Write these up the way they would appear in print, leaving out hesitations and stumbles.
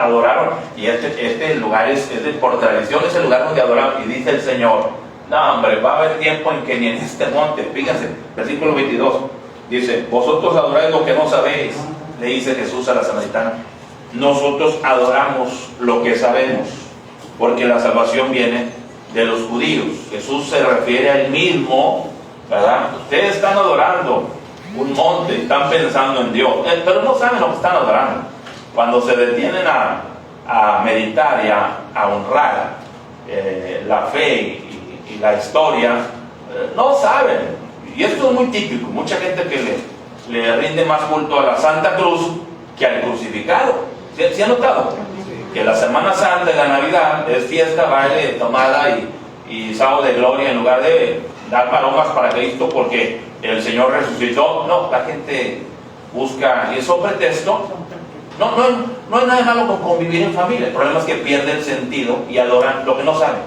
adoraron, y este lugar por tradición es el lugar donde adoraron, y dice el Señor, no hombre, va a haber tiempo en que ni en este monte, fíjense, versículo 22, dice, vosotros adoráis lo que no sabéis, le dice Jesús a la samaritana, nosotros adoramos lo que sabemos, porque la salvación viene de los judíos. Jesús se refiere a él mismo, ¿verdad? Ustedes están adorando un monte, están pensando en Dios, pero no saben lo que están adorando. Cuando se detienen a meditar y a honrar la fe y la historia, no saben. Y esto es muy típico. Mucha gente que le rinde más culto a la Santa Cruz que al crucificado. ¿Sí han notado? Que la Semana Santa y la Navidad es fiesta, baile, tomada y sábado de gloria en lugar de dar palomas para Cristo porque el Señor resucitó. No, la gente busca, y eso pretexto. No hay nada malo con convivir en familia. El problema es que pierden el sentido y adoran lo que no saben.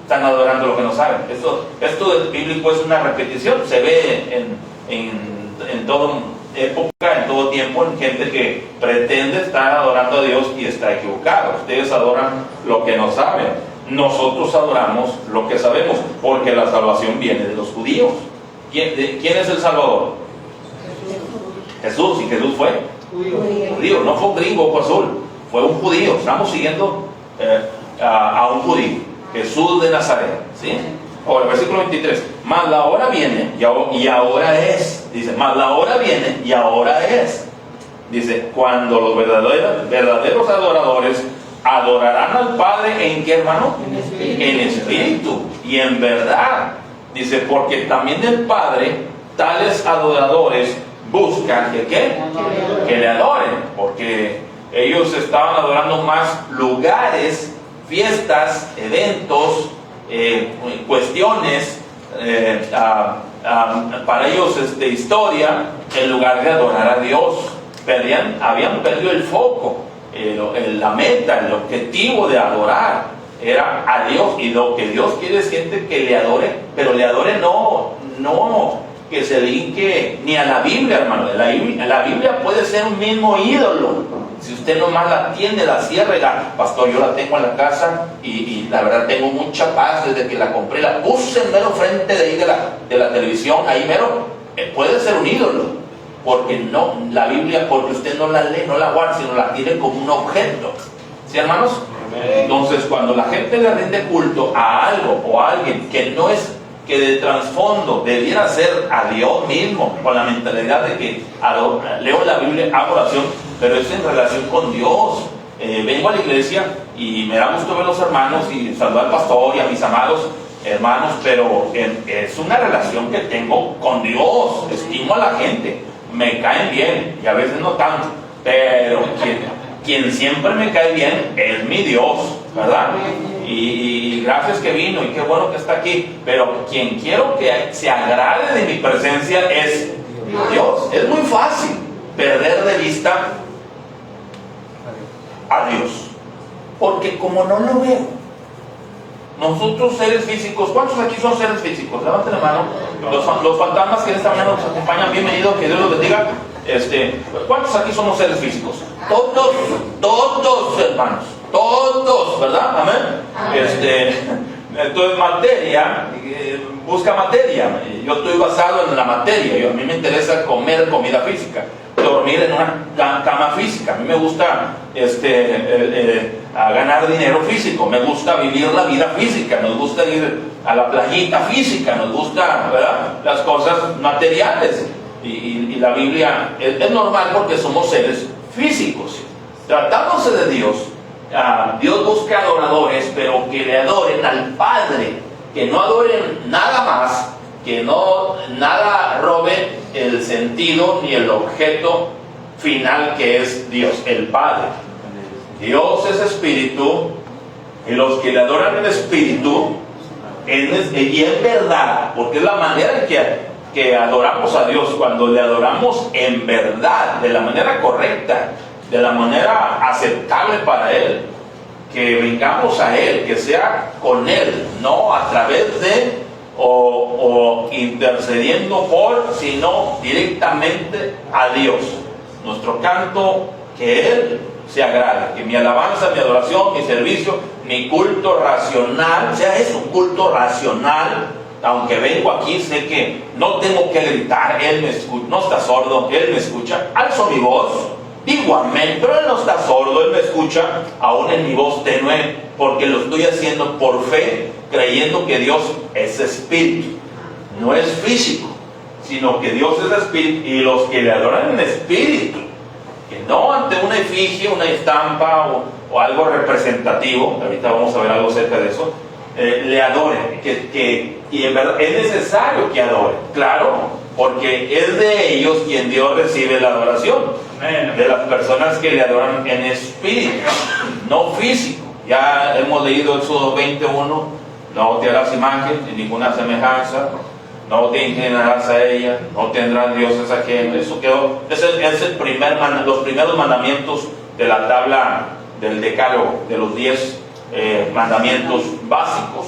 Están adorando lo que no saben. Esto del bíblico es una repetición. Se ve en toda época, en todo tiempo, en gente que pretende estar adorando a Dios y está equivocado. Ustedes adoran lo que no saben. Nosotros adoramos lo que sabemos, porque la salvación viene de los judíos. ¿Quién es el Salvador? Jesús. ¿Y Jesús fue? Judío, no fue un gringo ojo azul, fue un judío. Estamos siguiendo a un judío, Jesús de Nazaret, ¿sí? Ahora, versículo 23, mas la hora viene y ahora es, dice, mas la hora viene y ahora es, dice, cuando los verdaderos adoradores adorarán al Padre. ¿En qué, hermano? En espíritu y en verdad, dice, porque también el Padre tales adoradores buscan que le adoren, porque ellos estaban adorando más lugares, fiestas, eventos, cuestiones, para ellos historia, en lugar de adorar a Dios. Habían perdido el foco, la meta, el objetivo de adorar era a Dios, y lo que Dios quiere es gente que le adore, pero le adore no que se dedique ni a la Biblia, hermano. La Biblia puede ser un mismo ídolo. Si usted nomás la atiende, la cierra y pastor, yo la tengo en la casa y la verdad tengo mucha paz desde que la compré, la puse en mero frente de ahí de la televisión, ahí mero, puede ser un ídolo, porque no, la Biblia, porque usted no la lee, no la guarda, sino la tiene como un objeto. ¿Sí, hermanos? Entonces, cuando la gente le rinde culto a algo o a alguien que no es, que de trasfondo debiera ser a Dios mismo, con la mentalidad de que leo la Biblia, hago oración, pero es en relación con Dios. Vengo a la iglesia y me da gusto ver a los hermanos y saludar al pastor y a mis amados hermanos, pero es una relación que tengo con Dios. Estimo a la gente, me caen bien y a veces no tanto, pero quien siempre me cae bien es mi Dios, ¿verdad? Y gracias que vino y qué bueno que está aquí, pero quien quiero que se agrade de mi presencia es Dios. Es muy fácil perder de vista a Dios, porque como no lo veo, nosotros seres físicos, ¿cuántos aquí son seres físicos? Levanten la mano. Los fantasmas que esta mañana nos acompañan, bienvenidos, que Dios los bendiga. ¿Cuántos aquí somos seres físicos? Todos, hermanos, todos, ¿verdad? Amén. Entonces, materia, busca materia. Yo estoy basado en la materia. A mí me interesa comer comida física, dormir en una cama física. A mí me gusta a ganar dinero físico, me gusta vivir la vida física, nos gusta ir a la playita física, nos gusta, ¿verdad?, las cosas materiales. Y la Biblia es normal porque somos seres físicos. Tratándose de Dios, Dios busca adoradores, pero que le adoren al Padre, que no adoren nada más, que nada robe el sentido ni el objeto final, que es Dios, el Padre. Dios es espíritu, y los que le adoran en espíritu y en verdad, porque es la manera en que adoramos a Dios, cuando le adoramos en verdad, de la manera correcta, de la manera aceptable para Él, que vengamos a Él, que sea con Él, no a través de o intercediendo por, sino directamente a Dios. Nuestro canto, que Él se agrade, que mi alabanza, mi adoración, mi servicio, mi culto racional, sea eso, un culto racional. Aunque vengo aquí, sé que no tengo que gritar, Él me escucha, no está sordo, Él me escucha, alzo mi voz, digo amén, pero Él no está sordo, Él me escucha, aún en mi voz tenue, porque lo estoy haciendo por fe, creyendo que Dios es espíritu, no es físico, sino que Dios es espíritu, y los que le adoran en espíritu, que no ante una efigie, una estampa o algo representativo, ahorita vamos a ver algo acerca de eso, le adoren, y en verdad es necesario que adoren, claro, porque es de ellos quien Dios recibe la adoración, de las personas que le adoran en espíritu, no físico. Ya hemos leído Éxodo 21, no te harás imagen ni ninguna semejanza, no te inclinarás a ella, no tendrás dioses ajenos. Eso quedó, es los primeros mandamientos de la tabla del decálogo, de los 10 mandamientos básicos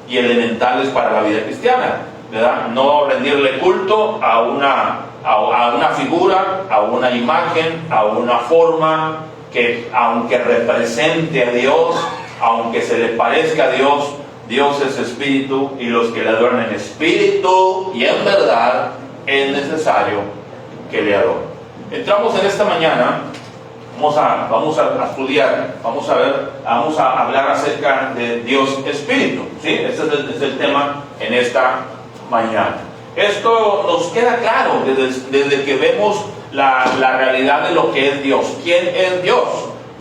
y elementales para la vida cristiana, ¿verdad? No rendirle culto a una figura, a una imagen, a una forma que, aunque represente a Dios, aunque se le parezca a Dios, Dios es espíritu, y los que le adoran en espíritu y en verdad es necesario que le adoren. Entramos en esta mañana. Vamos a estudiar, vamos a hablar acerca de Dios Espíritu, ¿sí? Este es el tema en esta mañana. Esto nos queda claro desde que vemos la realidad de lo que es Dios. ¿Quién es Dios?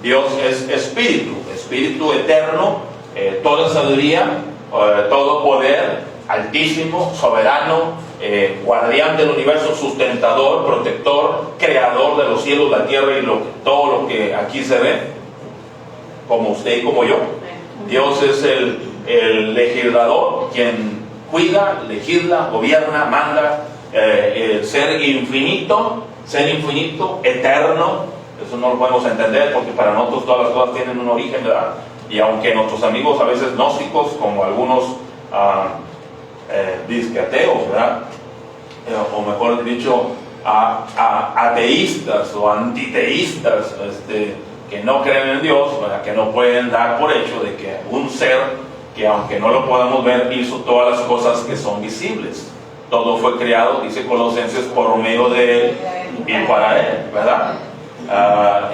Dios es Espíritu, Espíritu eterno, toda sabiduría, todo poder, altísimo, soberano, guardián del universo, sustentador, protector, creador de los cielos, la tierra y todo lo que aquí se ve, como usted y como yo. Dios es el legislador, quien cuida, legisla, gobierna, manda, ser infinito, eterno. Eso no lo podemos entender porque para nosotros todas las cosas tienen un origen, ¿verdad? Y aunque nuestros amigos a veces gnósticos, como algunos disqueateos, ¿verdad? O mejor dicho, ateístas o antiteístas, que no creen en Dios, ¿verdad? Que no pueden dar por hecho de que un ser que, aunque no lo podamos ver, hizo todas las cosas que son visibles. Todo fue creado, dice Colosenses, por medio de Él y para Él, ¿verdad?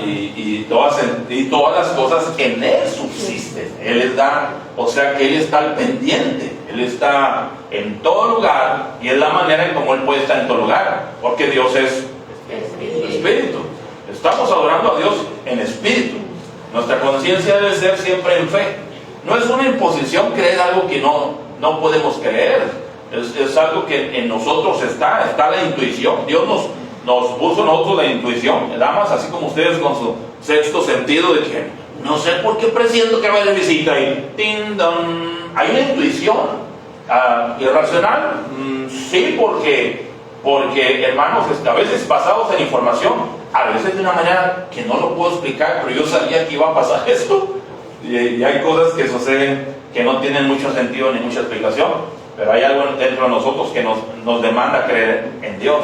Y todas las cosas en Él subsisten. Él está, o sea que Él está al pendiente, Él está en todo lugar, y es la manera en cómo Él puede estar en todo lugar, porque Dios es Espíritu. Estamos adorando a Dios en espíritu. Nuestra conciencia debe ser siempre en fe. No es una imposición creer algo que no podemos creer. Es algo que en nosotros está la intuición. Dios nos puso nosotros la intuición, nada más, así como ustedes con su sexto sentido de que no sé por qué presiento que va a haber visita y ¡ting, don! Hay una intuición irracional, sí, porque hermanos, a veces basados en información, a veces de una manera que no lo puedo explicar, pero yo sabía que iba a pasar esto, y hay cosas que suceden que no tienen mucho sentido ni mucha explicación, pero hay algo dentro de nosotros que nos demanda creer en Dios.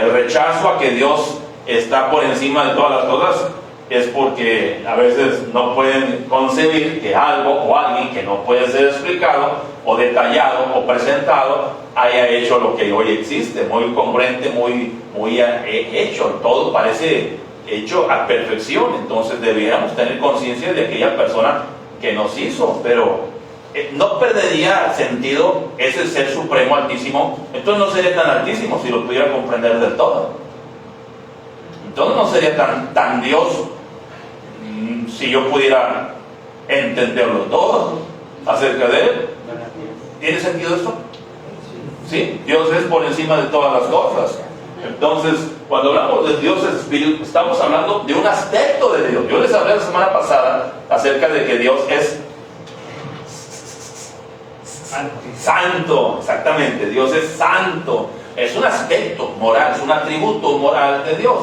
El rechazo a que Dios está por encima de todas las cosas es porque a veces no pueden concebir que algo o alguien que no puede ser explicado o detallado o presentado haya hecho lo que hoy existe, muy congruente, muy hecho, todo parece hecho a perfección. Entonces deberíamos tener conciencia de aquella persona que nos hizo, pero no perdería sentido ese ser supremo altísimo. Entonces no sería tan altísimo si lo pudiera comprender del todo. Entonces no sería tan Dios si yo pudiera entenderlo todo acerca de Él. ¿Tiene sentido esto? ¿Sí? Dios es por encima de todas las cosas. Entonces, cuando hablamos de Dios es Espíritu, estamos hablando de un aspecto de Dios. Yo les hablé la semana pasada acerca de que Dios es santo, exactamente, Dios es santo. Es un aspecto moral, es un atributo moral de Dios.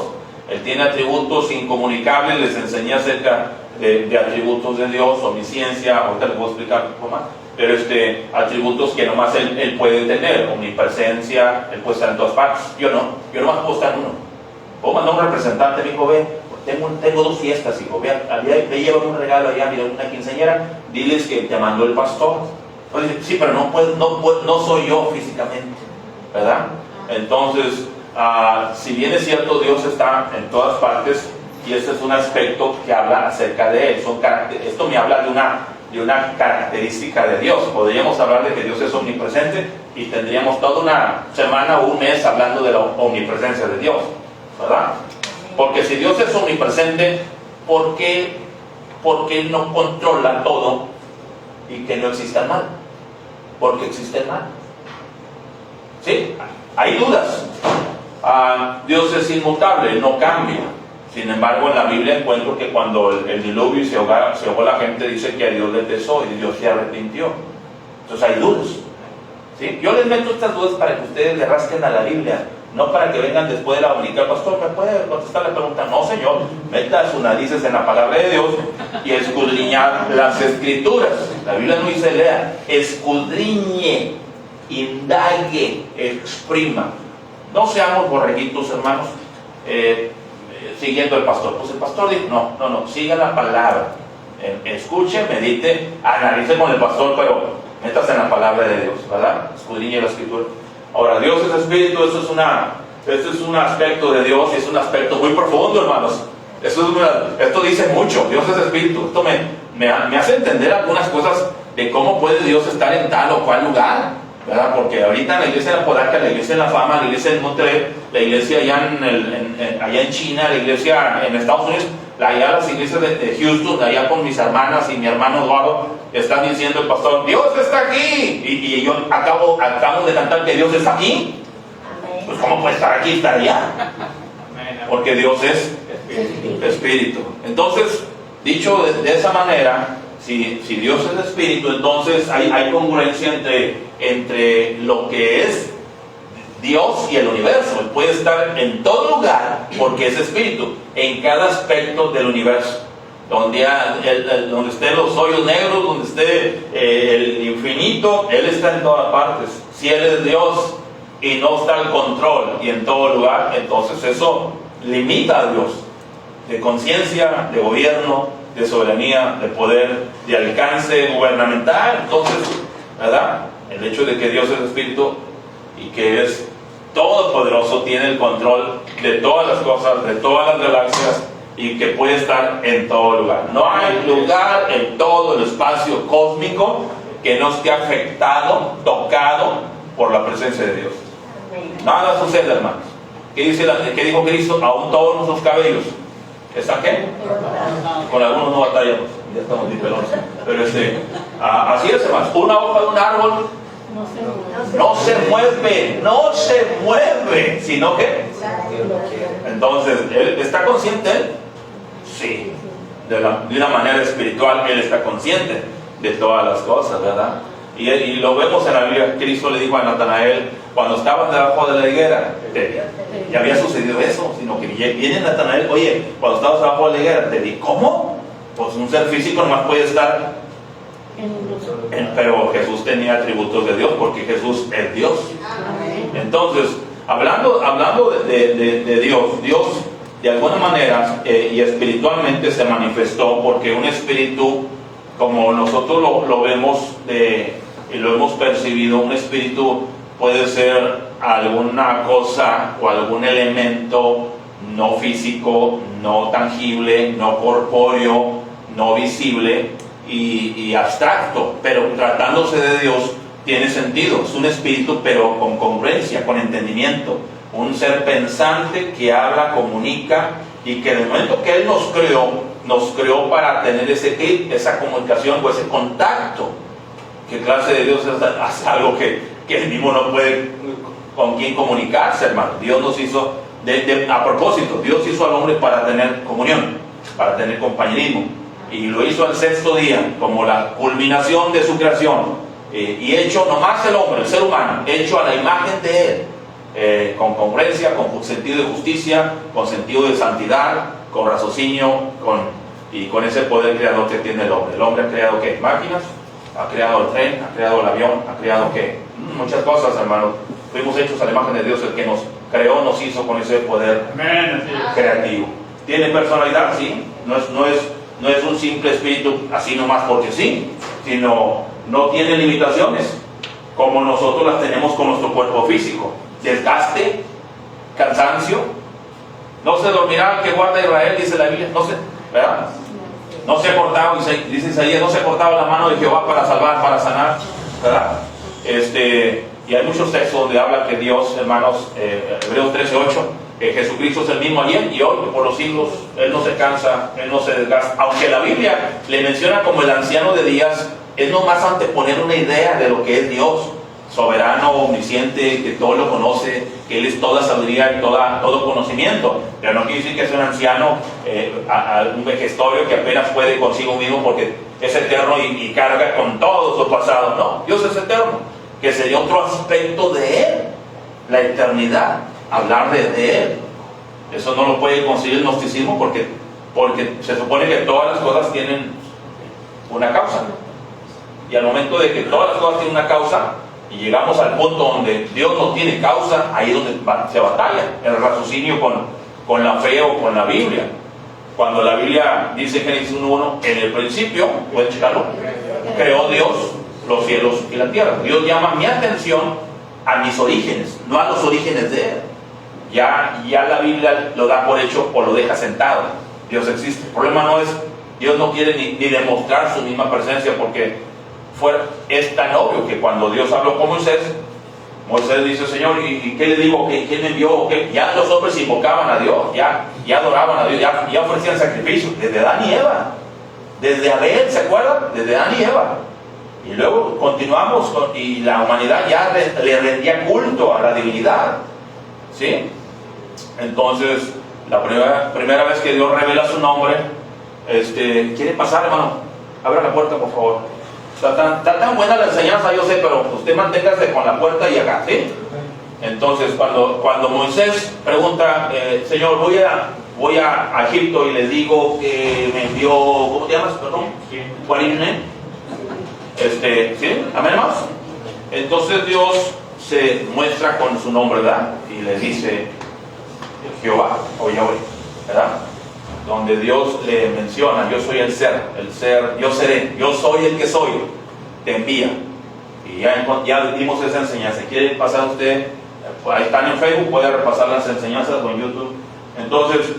Él tiene atributos incomunicables, les enseñé acerca de atributos de Dios, omnisciencia, ahorita les voy a explicar un poco más, pero atributos que nomás él puede tener, omnipresencia, Él puede estar en todas partes. Yo nomás puedo estar en uno. Puedo mandar un representante, mi hijo, ven, tengo 2 fiestas, hijo, ve lleva un regalo allá, mira, una quinceañera, diles que te mandó el pastor. Oye, sí, pero no soy yo físicamente, ¿verdad? Entonces, si bien es cierto, Dios está en todas partes, y este es un aspecto que habla acerca de Él. Esto me habla de una característica de Dios. Podríamos hablar de que Dios es omnipresente y tendríamos toda una semana o un mes hablando de la omnipresencia de Dios, ¿verdad? Porque si Dios es omnipresente, ¿por qué Él no controla todo y que no exista el mal? Porque existe el mal. ¿Sí? Hay dudas. Dios es inmutable, no cambia. Sin embargo, en la Biblia encuentro que cuando el diluvio se ahogó la gente, dice que a Dios le pesó y Dios se arrepintió. Entonces hay dudas. ¿Sí? Yo les meto estas dudas para que ustedes le rasquen a la Biblia, no para que vengan después de la dominical. Pastor, ¿me puede contestar la pregunta? No, señor. Meta sus narices en la palabra de Dios y escudriñar las Escrituras. La Biblia no dice lea, escudriñe, indague, exprima. No seamos borreguitos, hermanos, siguiendo al pastor. Pues el pastor dijo, no, siga la palabra. Escuche, medite, analice con el pastor, pero métase en la palabra de Dios, ¿verdad? Escudriñe la Escritura. Ahora, Dios es Espíritu, esto es un aspecto de Dios, y es un aspecto muy profundo, hermanos. Esto dice mucho. Dios es Espíritu. Esto me hace entender algunas cosas de cómo puede Dios estar en tal o cual lugar, ¿verdad? Porque ahorita en la iglesia de Apodaca, la iglesia de La Fama, la iglesia de Monterrey, la iglesia allá en China, la iglesia en Estados Unidos, allá las iglesias de Houston, allá con mis hermanas y mi hermano Eduardo, están diciendo el pastor, Dios está aquí. Y yo acabo de cantar que Dios está aquí. Pues ¿cómo puede estar aquí y estar allá? Porque Dios es Espíritu. Entonces, dicho de esa manera, si Dios es Espíritu, entonces hay congruencia entre lo que es Dios y el universo. Él puede estar en todo lugar porque es Espíritu, en cada aspecto del universo. Donde estén los hoyos negros, donde esté el infinito, Él está en todas partes. Si Él es Dios y no está al control y en todo lugar, entonces eso limita a Dios de conciencia, de gobierno, de soberanía, de poder, de alcance gubernamental. Entonces, ¿verdad? El hecho de que Dios es Espíritu y que es todopoderoso, tiene el control de todas las cosas, de todas las galaxias, y que puede estar en todo lugar. No hay lugar en todo el espacio cósmico que no esté afectado, tocado por la presencia de Dios. Nada sucede, hermanos. ¿Qué dijo Cristo? Aún todos nuestros cabellos ¿están qué? Con algunos no batallamos, ya estamos bien pelones. Pero así es, hermanos. Una hoja de un árbol no se mueve, sino que entonces, ¿él está consciente? Sí, de una manera espiritual, Él está consciente de todas las cosas, ¿verdad? Y lo vemos en la Biblia. Cristo le dijo a Natanael, cuando estaban debajo de la higuera, ya había sucedido eso, sino que viene Natanael, oye, cuando estabas debajo de la higuera, te di, ¿cómo? Pues un ser físico nomás puede estar pero Jesús tenía atributos de Dios, porque Jesús es Dios. Entonces, hablando de Dios de alguna manera y espiritualmente se manifestó, porque un espíritu, como nosotros lo vemos y lo hemos percibido, un espíritu puede ser alguna cosa o algún elemento no físico, no tangible, no corpóreo, no visible y abstracto, pero tratándose de Dios tiene sentido. Es un espíritu, pero con congruencia, con entendimiento, un ser pensante que habla, comunica, y que en el momento que Él nos creó para tener ese clip, esa comunicación o ese contacto. ¿Qué clase de Dios es algo que Él mismo no puede con quién comunicarse, hermano? Dios nos hizo, a propósito, Dios hizo al hombre para tener comunión, para tener compañerismo, y lo hizo al sexto día como la culminación de su creación, y hecho nomás el hombre, el ser humano, hecho a la imagen de Él, con congruencia, con sentido de justicia, con sentido de santidad, con raciocinio, y con ese poder creador que tiene el hombre. El hombre ha creado ¿qué? Máquinas, ha creado el tren, ha creado el avión, ha creado ¿qué? Muchas cosas, hermanos. Fuimos hechos a la imagen de Dios. El que nos creó nos hizo con ese poder creativo. ¿Tiene personalidad? Sí. No es un simple espíritu así nomás porque sí, sino no tiene limitaciones, como nosotros las tenemos con nuestro cuerpo físico. Desgaste, cansancio. No se dormirá el que guarda a Israel, dice la Biblia. No se, ¿verdad? No se ha cortado, dice Isaías, no se ha cortado la mano de Jehová para salvar, para sanar, ¿verdad? Y hay muchos textos donde habla que Dios, hermanos, Hebreos 13:8, que Jesucristo es el mismo ayer y hoy, por los siglos. Él no se cansa, Él no se desgasta. Aunque la Biblia le menciona como el anciano de días, es nomás anteponer una idea de lo que es Dios, soberano, omnisciente, que todo lo conoce, que Él es toda sabiduría y todo conocimiento. Pero no quiere decir que es un anciano, un vejestorio que apenas puede consigo mismo porque es eterno y carga con todo su pasado. No, Dios es eterno, que sería otro aspecto de Él, la eternidad, hablar de Él. Eso no lo puede conseguir el gnosticismo porque se supone que todas las cosas tienen una causa. Y al momento de que todas las cosas tienen una causa, y llegamos al punto donde Dios no tiene causa, ahí es donde se batalla el raciocinio con la fe o con la Biblia. Cuando la Biblia dice en Génesis 1:1, en el principio, pueden checarlo, creó Dios los cielos y la tierra. Dios llama mi atención a mis orígenes, no a los orígenes de Él. Ya la Biblia lo da por hecho o lo deja sentado. Dios existe. El problema no es, Dios no quiere ni demostrar su misma presencia, porque es tan obvio que cuando Dios habló con Moisés dice: Señor, ¿y qué le digo? ¿Quién me envió? ¿Qué? Ya los hombres invocaban a Dios, ya adoraban a Dios, ya ofrecían sacrificios, desde Adán y Eva, desde Abel, ¿se acuerdan? Desde Adán y Eva. Y luego continuamos y la humanidad ya le rendía culto a la divinidad, ¿sí? Entonces, la primera vez que Dios revela su nombre, ¿quiere pasar, hermano? Abra la puerta, por favor. Está tan buena la enseñanza, yo sé, pero usted manténgase con la puerta y acá, ¿sí? Entonces, cuando Moisés pregunta: Señor, voy a Egipto y les digo que me envió, ¿cómo te llamas? Perdón. ¿Cuál es tu nombre? ¿Sí? ¿Amén más? Entonces Dios se muestra con su nombre, ¿verdad? Y le dice Jehová o Yahweh, ¿verdad? Donde Dios le menciona: yo soy el ser, yo seré, yo soy el que soy, te envía. Y ya dimos esa enseñanza. ¿Quiere pasar usted? Ahí están en Facebook, puede repasar las enseñanzas o en YouTube. Entonces,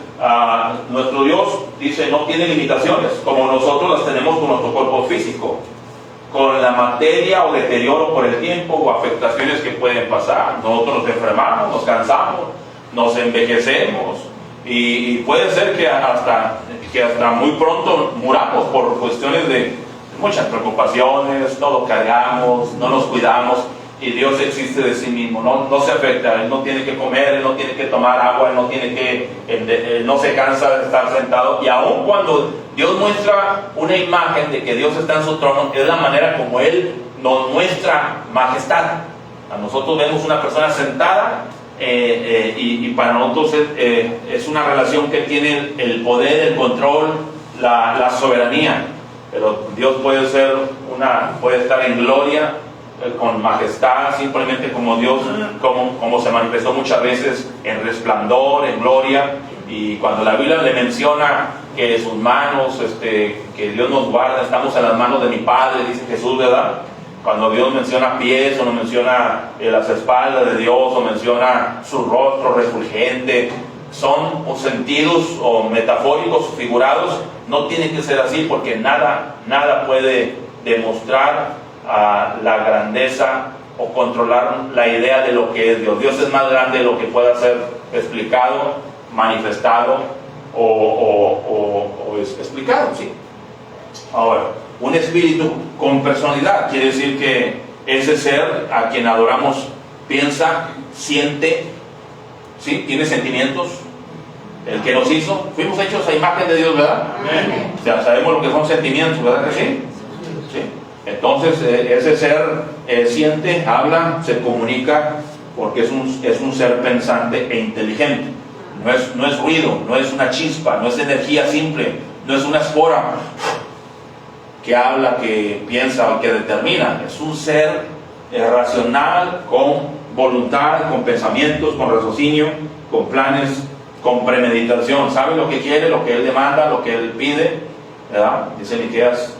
nuestro Dios, dice, no tiene limitaciones, como nosotros las tenemos con nuestro cuerpo físico, con la materia o deterioro por el tiempo o afectaciones que pueden pasar. Nosotros nos enfermamos, nos cansamos, nos envejecemos. Y puede ser que hasta muy pronto muramos por cuestiones de muchas preocupaciones, no lo cargamos, no nos cuidamos, y Dios existe de sí mismo, no se afecta. Él no tiene que comer, Él no tiene que tomar agua, Él no se cansa de estar sentado. Y aun cuando Dios muestra una imagen de que Dios está en su trono, es la manera como Él nos muestra majestad. A nosotros vemos una persona sentada, y para nosotros es una relación que tiene el poder, el control, la soberanía. Pero Dios puede estar en gloria, con majestad, simplemente como Dios, como se manifestó muchas veces en resplandor, en gloria. Y cuando la Biblia le menciona que sus manos, que Dios nos guarda, estamos en las manos de mi Padre, dice Jesús, ¿verdad? Cuando Dios menciona pies, o no menciona las espaldas de Dios, o menciona su rostro refulgente, son sentidos o metafóricos o figurados. No tiene que ser así, porque nada puede demostrar la grandeza o controlar la idea de lo que es Dios. Dios es más grande de lo que pueda ser explicado, manifestado o explicado, ¿sí? Ahora, un espíritu con personalidad quiere decir que ese ser a quien adoramos piensa, siente, ¿sí? Tiene sentimientos. El que nos hizo, fuimos hechos a imagen de Dios, ¿verdad? Amén. O sea, sabemos lo que son sentimientos, ¿verdad que sí? ¿Sí? Entonces, ese ser siente, habla, se comunica, porque es un ser pensante e inteligente. No es ruido, no es una chispa, no es energía simple, no es una espora que habla, que piensa o que determina. Es un ser racional, con voluntad, con pensamientos, con raciocinio, con planes, con premeditación, sabe lo que quiere, lo que Él demanda, lo que Él pide, ¿verdad? Dice Miqueas,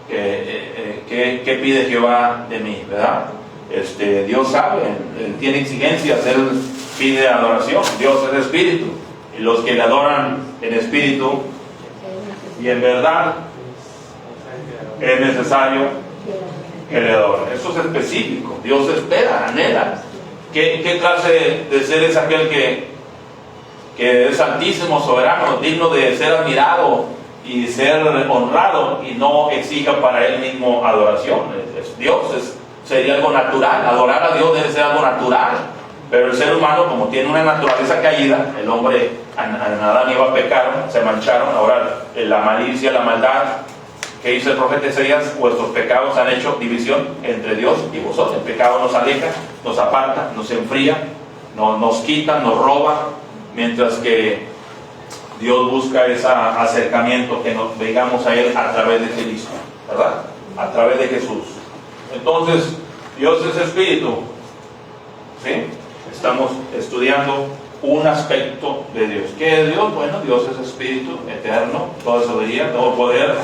¿qué pide Jehová de mí? ¿Verdad? Dios sabe, Él tiene exigencias, Él pide adoración. Dios es espíritu, y los que le adoran en espíritu y en verdad es necesario que le adoren. Eso es específico. Dios espera, anhela. ¿Qué clase de ser es aquel que es santísimo, soberano, digno de ser admirado y ser honrado, y no exija para Él mismo adoración? Dios sería algo natural. Adorar a Dios debe ser algo natural. Pero el ser humano, como tiene una naturaleza caída, el hombre, Adán y Eva pecaron, se mancharon. Ahora la malicia, la maldad, que dice el profeta Isaías, vuestros pecados han hecho división entre Dios y vosotros. El pecado nos aleja, nos aparta, nos enfría, nos quita, nos roba, mientras que Dios busca ese acercamiento, que nos vengamos a Él a través de Cristo, ¿verdad? A través de Jesús. Entonces, Dios es espíritu, ¿sí? Estamos estudiando un aspecto de Dios. ¿Qué es Dios? Bueno, Dios es espíritu, eterno, toda sabiduría, todo poder,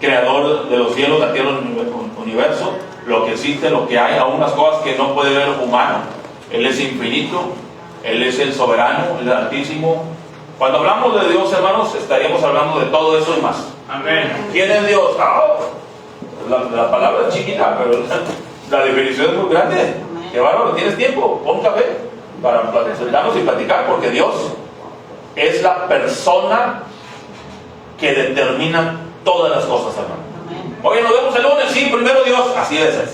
creador de los cielos, la tierra, el universo, lo que existe, lo que hay, aún las cosas que no puede ver humano. Él es infinito, Él es el soberano, el altísimo. Cuando hablamos de Dios, hermanos, estaríamos hablando de todo eso y más. Amén. ¿Quién es Dios? La palabra es chiquita, pero la definición es muy grande. Qué bárbaro, ¿tienes tiempo? Pon café para sentarnos y platicar, porque Dios es la persona que determina todas las cosas, hermano. Oye, nos vemos el lunes, sí, primero Dios, así debe ser.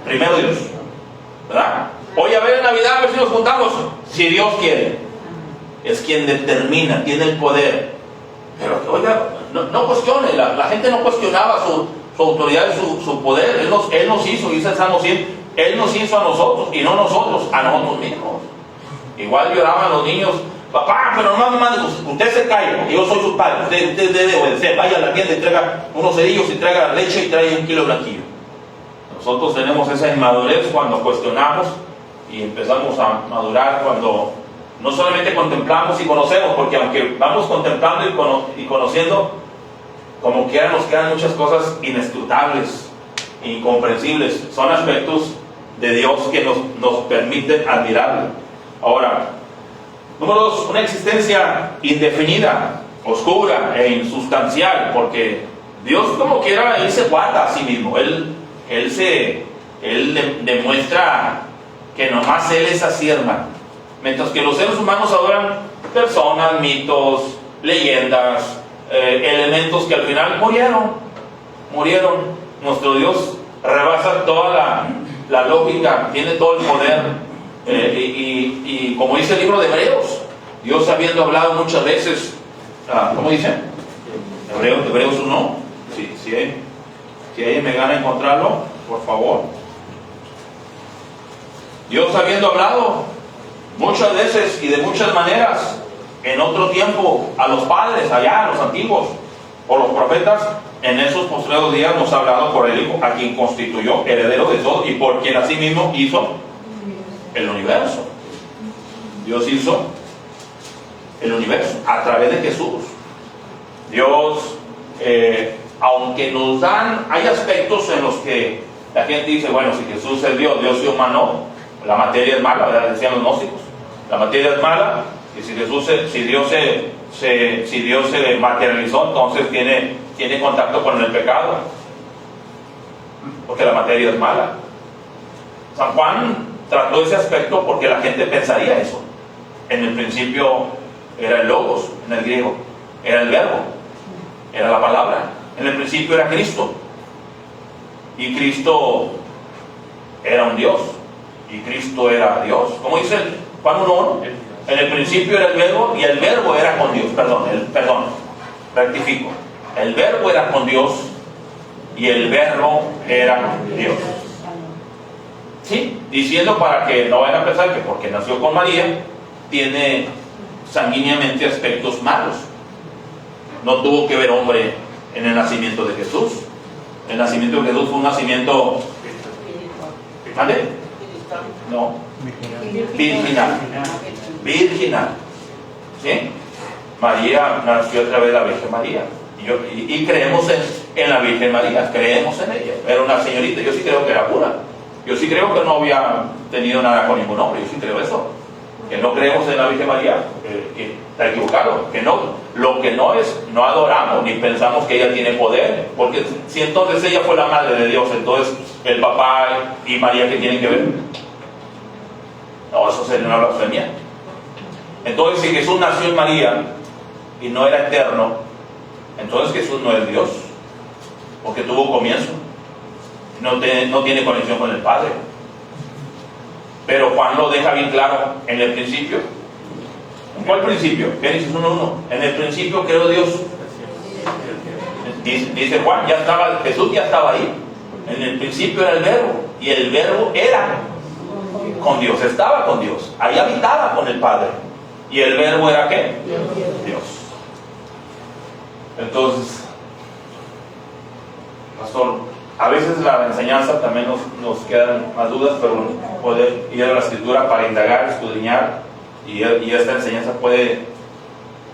Primero Dios, ¿verdad? Oye, a ver en Navidad, a ver si nos juntamos, si Dios quiere. Es quien determina, tiene el poder. Pero, oiga, no cuestione, la gente no cuestionaba su autoridad y su poder. Él nos hizo, dice el Salmo 100, Él nos hizo a nosotros, y no nosotros a nosotros mismos. Igual lloraban los niños: papá, pero no me mande, usted se calla, yo soy su padre, usted debe obedecer, vaya a la tienda y traiga unos cerillos y traiga leche y traiga 1 kilo de blanquillo. Nosotros tenemos esa inmadurez cuando cuestionamos, y empezamos a madurar cuando no solamente contemplamos y conocemos, porque aunque vamos contemplando y conociendo, como quiera nos quedan muchas cosas inescrutables, incomprensibles. Son aspectos de Dios que nos permiten admirarlo. Ahora, número 2, una existencia indefinida, oscura e insustancial, porque Dios, como quiera, Él se guarda a sí mismo. Él demuestra que nomás Él es así, hermano. Mientras que los seres humanos adoran personas, mitos, leyendas, elementos que al final murieron. Nuestro Dios rebasa toda la lógica, tiene todo el poder. Y como dice el libro de Hebreos, Dios, habiendo hablado muchas veces, ¿cómo dice? Hebreos 1. Si ahí me gana encontrarlo, por favor. Dios, habiendo hablado muchas veces y de muchas maneras en otro tiempo a los padres, allá, a los antiguos, o los profetas, en esos postreros días nos ha hablado por el Hijo, a quien constituyó heredero de todo y por quien asimismo hizo el universo. Dios hizo el universo a través de Jesús. Dios, aunque nos hay aspectos en los que la gente dice, bueno, si Jesús es Dios, Dios es humano, la materia es mala, ¿verdad? Decían los gnósticos. La materia es mala, y si Dios se materializó, entonces tiene contacto con el pecado, porque la materia es mala. San Juan trató ese aspecto porque la gente pensaría eso. En el principio era el logos, en el griego, era el verbo, era la palabra. En el principio era Cristo, y Cristo era un Dios, y Cristo era Dios. Como dice Juan 1:1, en el principio era el verbo, y el verbo era con Dios. Rectifico. El verbo era con Dios, y el verbo era Dios. ¿Sí? Diciendo, para que no vayan a pensar que porque nació con María, tiene sanguíneamente aspectos malos. No tuvo que ver hombre en el nacimiento de Jesús. El nacimiento de Jesús fue un nacimiento... ¿Vale? No. Virginal. ¿sí? María nació a través de la Virgen María. Y creemos en la Virgen María, creemos en ella. Era una señorita, yo sí creo que era pura. Yo sí creo que no había tenido nada con ningún hombre, yo sí creo eso. Que no creemos en la Virgen María, que está equivocado. Que no, lo que no es, no adoramos ni pensamos que ella tiene poder. Porque si entonces ella fue la madre de Dios, entonces el papá y María, ¿qué tienen que ver? No, eso sería una blasfemia. Entonces, si Jesús nació en María y no era eterno, entonces Jesús no es Dios, porque tuvo comienzo, no tiene conexión con el Padre. Pero Juan lo deja bien claro en el principio. ¿En cuál principio? Génesis 1:1. En el principio creó Dios. Dice Juan, Jesús ya estaba ahí. En el principio era el Verbo, y el Verbo era con Dios, estaba con Dios, ahí habitaba con el Padre. ¿Y el Verbo era qué? Dios. Entonces, pastor, a veces la enseñanza también nos quedan más dudas, pero poder ir a la Escritura para indagar, escudriñar, y esta enseñanza puede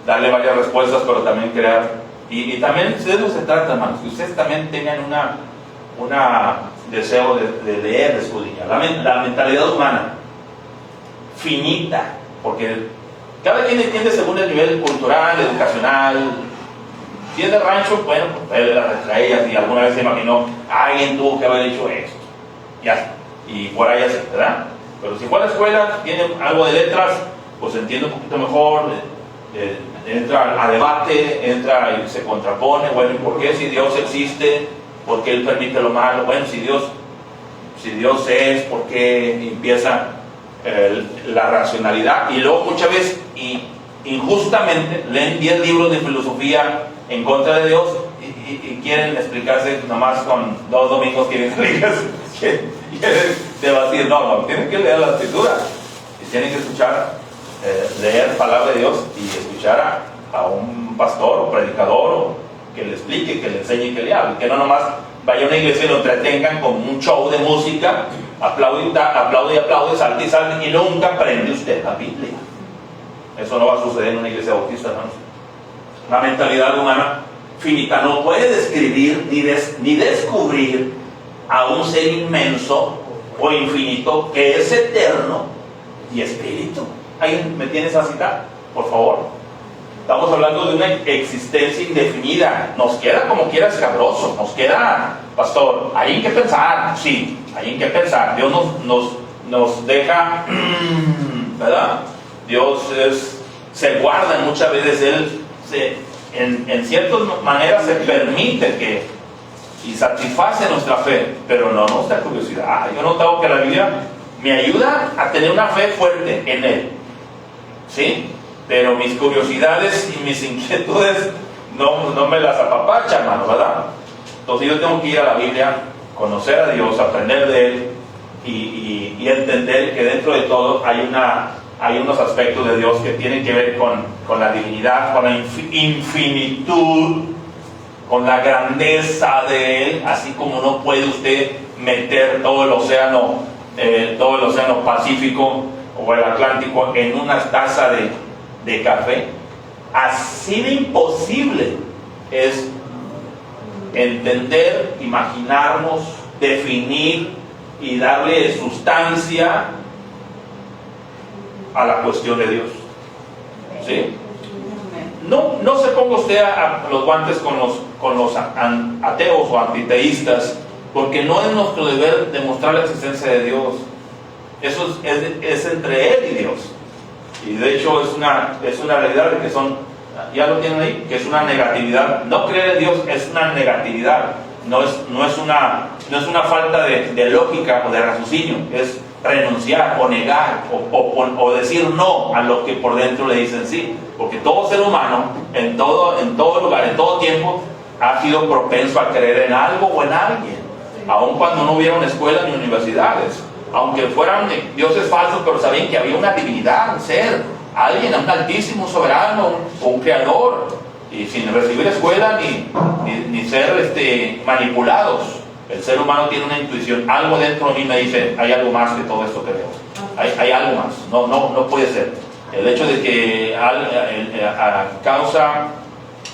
darle varias respuestas, pero también crear. Y también de eso se trata, hermanos, que ustedes también tengan una deseo de leer, de escudriñar. La mentalidad humana, finita, porque cada quien entiende según el nivel cultural, educacional. Si es de rancho, bueno, pues él la retraía, y alguna vez se imaginó, alguien tuvo que haber hecho esto. Ya, y por ahí así, ¿verdad? Pero si fue a la escuela, tiene algo de letras, pues entiende un poquito mejor, entra a debate, entra y se contrapone. Bueno, ¿y por qué si Dios existe? ¿Por qué Él permite lo malo? Bueno, si Dios es, ¿por qué empieza la racionalidad? Y luego muchas veces, injustamente, leen 10 libros de filosofía en contra de Dios y quieren explicarse nomás con 2 domingos que vienen a la iglesia. Quieren debatir. No, tienen que leer la Escritura y tienen que escuchar, leer palabra de Dios y escuchar a un pastor o predicador o que le explique, que le enseñe, que le hable, que no nomás vaya a una iglesia y lo entretengan con un show de música, aplaude y aplaude, salte y salte, y nunca aprende usted la Biblia. Eso no va a suceder en una iglesia bautista, hermanos. La mentalidad humana finita no puede describir ni descubrir a un ser inmenso o infinito que es eterno y espíritu. ¿Alguien me tiene esa cita? Por favor. Estamos hablando de una existencia indefinida. Nos queda como quiera escabroso. Nos queda, pastor, hay en qué pensar. Sí, hay en qué pensar. Dios nos deja, ¿verdad? Dios se guarda muchas veces. Él en ciertas maneras se permite y satisface nuestra fe, pero no nuestra curiosidad. Yo he notado que la Biblia me ayuda a tener una fe fuerte en Él, ¿sí? Pero mis curiosidades y mis inquietudes no me las apapachan, hermano, ¿verdad? Entonces yo tengo que ir a la Biblia, conocer a Dios, aprender de Él y entender que dentro de todo hay unos aspectos de Dios que tienen que ver con la divinidad, con la infinitud, con la grandeza de Él, así como no puede usted meter todo el océano Pacífico o el Atlántico en una taza de café. Así de imposible es entender, imaginarnos, definir y darle sustancia a la cuestión de Dios. ¿Sí? No se ponga usted a los guantes con los ateos o antiteístas, porque no es nuestro deber demostrar la existencia de Dios. Eso es entre Él y Dios. Y de hecho es una realidad de que ya lo tienen ahí, que es una negatividad. No creer en Dios es una negatividad, no es una falta de lógica o de raciocinio, es renunciar o negar o decir no a lo que por dentro le dicen sí, porque todo ser humano en todo lugar, en todo tiempo ha sido propenso a creer en algo o en alguien, aun cuando no hubiera una escuela ni universidades, aunque fueran dioses falsos, pero sabían que había una divinidad, un ser, alguien, un altísimo soberano, un creador, y sin recibir escuela ni ser manipulados. El ser humano tiene una intuición, algo dentro de mí me dice, hay algo más que todo esto que veo, hay algo más, no puede ser. El hecho de que causa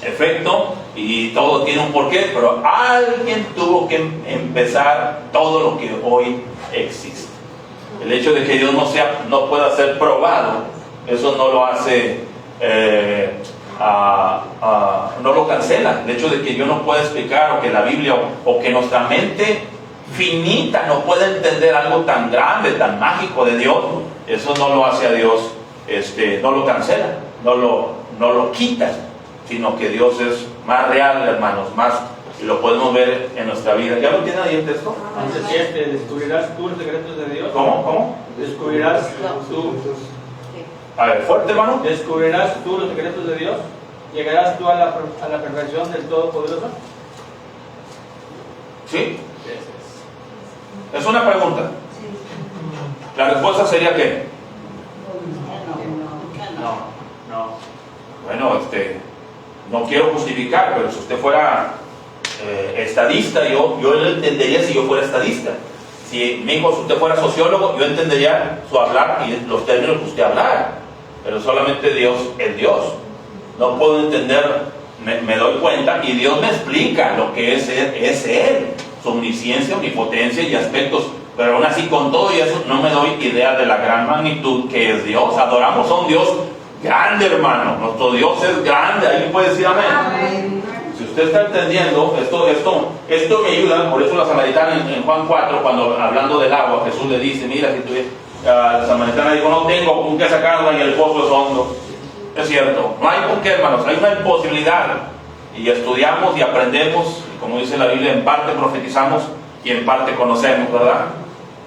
efecto y todo tiene un porqué, pero alguien tuvo que empezar todo lo que hoy existe. El hecho de que Dios no pueda ser probado, eso no lo hace, no lo cancela. El hecho de que yo no pueda explicar, o que la Biblia, o que nuestra mente finita no pueda entender algo tan grande, tan mágico de Dios, eso no lo hace a Dios, no lo cancela, no lo quita, sino que Dios es más real, hermanos, y lo podemos ver en nuestra vida. ¿Ya lo tienen ahí el texto? Entonces, ¿descubrirás tú los secretos de Dios? ¿Cómo? ¿Descubrirás tú? A ver, fuerte, hermano. ¿Descubrirás tú los secretos de Dios? ¿Llegarás tú a la perfección del Todopoderoso? ¿Sí? Es una pregunta. La respuesta sería que No. bueno, no quiero justificar, pero si usted fuera estadista, yo lo entendería si yo fuera estadista. Si mi hijo, si usted fuera sociólogo, yo entendería su hablar y los términos que usted hablara. Pero solamente Dios es Dios. No puedo entender, me doy cuenta y Dios me explica lo que es Él, su omnisciencia, omnipotencia y aspectos. Pero aún así, con todo y eso, no me doy idea de la gran magnitud que es Dios. Adoramos a un Dios grande, hermano. Nuestro Dios es grande. ¿Alguien puede decir amén? Amén. Si usted está entendiendo, esto me ayuda. Por eso la samaritana en Juan 4, cuando hablando del agua, Jesús le dice, mira, si tú, la samaritana dijo, no tengo con qué sacarla y el pozo es hondo. Es cierto, no hay con qué, hermanos, hay una imposibilidad. Y estudiamos y aprendemos, y como dice la Biblia, en parte profetizamos y en parte conocemos, ¿verdad?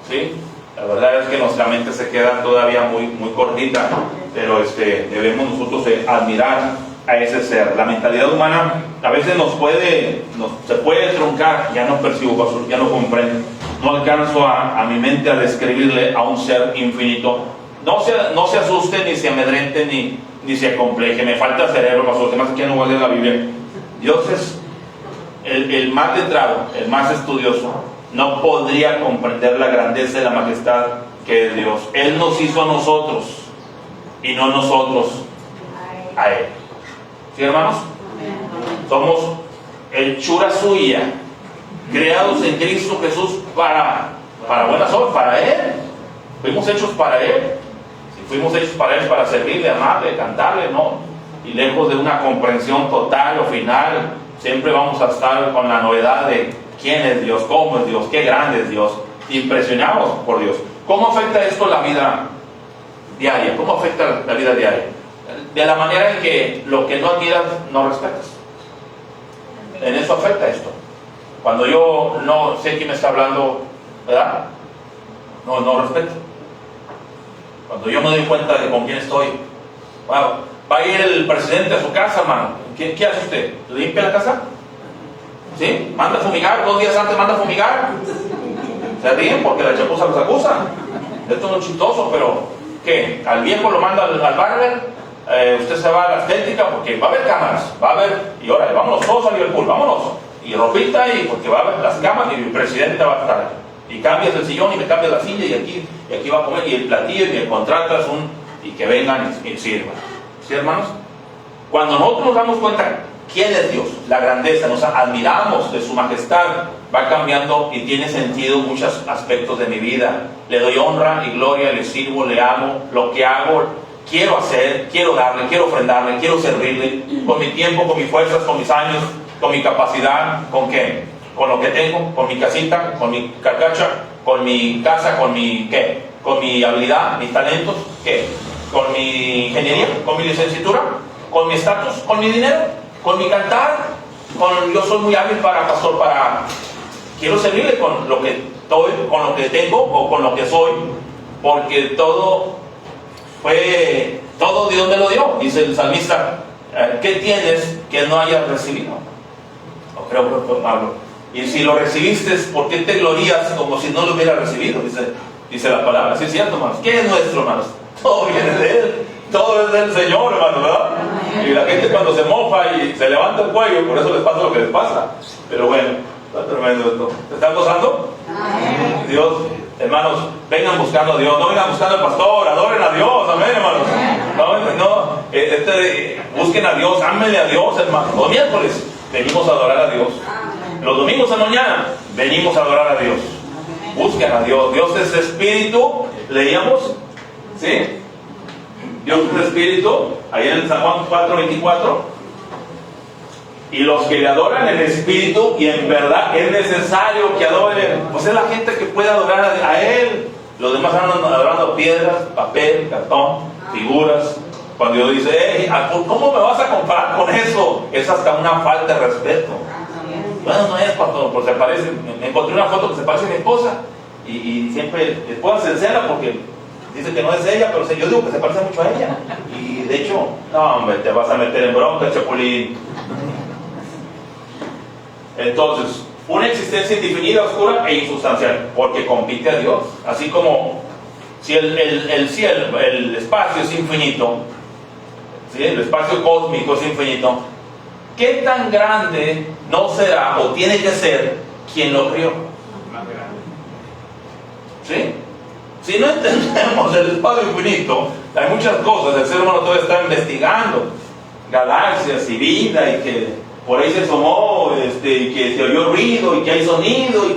¿Sí? La verdad es que nuestra mente se queda todavía muy, muy cortita, pero debemos nosotros admirar a ese ser. La mentalidad humana a veces se puede truncar. Ya no percibo, pastor, ya no comprendo. No alcanzo a mi mente a describirle a un ser infinito. No se asuste, ni se amedrente, ni se acompleje. Me falta cerebro, pastor, además aquí no voy a leer la Biblia. Dios es el más letrado, el más estudioso. No podría comprender la grandeza y la majestad que es Dios. Él nos hizo a nosotros y no nosotros a Él. ¿Sí, hermanos? Somos hechura suya, creados en Cristo Jesús para buenas obras, para Él. Fuimos hechos para Él. Si fuimos hechos para Él, para servirle, amarle, cantarle, no. Y lejos de una comprensión total o final, siempre vamos a estar con la novedad de quién es Dios, cómo es Dios, qué grande es Dios, impresionados por Dios. ¿Cómo afecta esto la vida diaria? ¿Cómo afecta la vida diaria? De la manera en que lo que no admiras, no respetas. En eso afecta esto. Cuando yo no sé quién me está hablando, ¿verdad? No respeto. Cuando yo me doy cuenta de con quién estoy, wow, va a ir el presidente a su casa, hermano. ¿Qué hace usted? ¿Limpia la casa? ¿Sí? ¿Manda a fumigar? 2 días antes manda a fumigar. Se ríen porque la chapuza los acusa. Esto no es chistoso, pero ¿qué? Al viejo lo manda al barber, usted se va a la estética porque va a haber cámaras, va a haber, y órale, vámonos todos a Liverpool, vámonos. Y ropita, y porque va a haber las cámaras y el presidente va a estar ahí. Y cambias el sillón y me cambias la silla y aquí va a comer, y el platillo, y me contratas y que vengan y sirvan. ¿Sí, hermanos? Cuando nosotros nos damos cuenta quién es Dios, la grandeza, nos admiramos de su majestad, va cambiando y tiene sentido muchos aspectos de mi vida. Le doy honra y gloria, le sirvo, le amo, lo que hago, quiero hacer, quiero darle, quiero ofrendarle, quiero servirle, con mi tiempo, con mis fuerzas, con mis años, con mi capacidad, ¿con qué? Con lo que tengo, con mi casita, con mi carcacha, con mi casa, con mi ¿qué? Con mi habilidad, mis talentos, ¿qué? Con mi ingeniería, con mi licenciatura, con mi estatus, con mi dinero, con mi cantar, yo soy muy hábil pastor, quiero servirle con lo que estoy, con lo que tengo o con lo que soy, porque todo Dios me lo dio. Dice el salmista, ¿qué tienes que no hayas recibido? No creo que fue Pablo. Y si lo recibiste, ¿por qué te glorías como si no lo hubieras recibido? Dice la palabra. ¿Sí es cierto, hermanos? ¿Qué es nuestro, hermanos? Todo viene de Él. Todo es del Señor, hermano, ¿verdad? Y la gente cuando se mofa y se levanta el cuello, por eso les pasa lo que les pasa. Pero bueno, está tremendo esto. ¿Se están gozando? Dios, hermanos, vengan buscando a Dios. No vengan buscando al pastor, adoren a Dios. Amén, hermanos. Busquen a Dios, ámenle a Dios, hermano. Los miércoles venimos a adorar a Dios. Los domingos a mañana venimos a adorar a Dios. Busquen a Dios. Dios es espíritu. Leíamos, ¿sí? Dios es espíritu. Ahí en San Juan 4:24. Y los que le adoran en espíritu y en verdad es necesario que adoren. Pues es la gente que puede adorar a Él. Los demás andan adorando piedras, papel, cartón, figuras. Cuando Dios dice, hey, ¿cómo me vas a comparar con eso? Es hasta una falta de respeto. Bueno, no es, pastor, porque se parece. Me encontré una foto que se parece a mi esposa. Y siempre mi esposa se encela porque dice que no es ella, pero yo digo que se parece mucho a ella. Y de hecho, no, hombre, te vas a meter en bronca, chapulín. Entonces, una existencia indefinida, oscura e insustancial, porque compite a Dios. Así como si el cielo, el espacio es infinito, ¿sí? El espacio cósmico es infinito, ¿qué tan grande no será o tiene que ser quien lo crió? ¿Sí? Si no entendemos el espacio infinito, hay muchas cosas, el ser humano todavía está investigando galaxias y vida, y que por ahí se asomó, y que se oyó ruido, y que hay sonido, y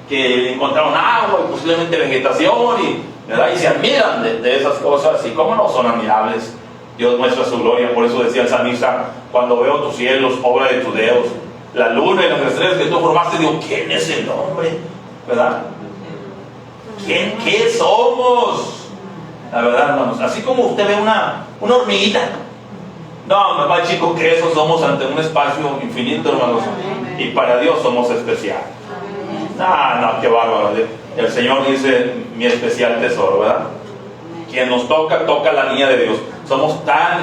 que encontraron agua, y posiblemente vegetación, ¿verdad? Y se admiran de esas cosas, y cómo no son admirables. Dios muestra su gloria. Por eso decía el salmista, cuando veo tus cielos, obra de tus dedos, la luna y las estrellas que tú formaste, digo, ¿quién es el hombre? ¿Verdad? ¿Qué somos? La verdad, hermanos, así como usted ve una hormiguita, no, más chico que eso somos ante un espacio infinito, hermanos. Y para Dios somos especiales. No, qué bárbaro. El Señor dice, mi especial tesoro, ¿verdad? Quien nos toca, toca a la niña de Dios. Somos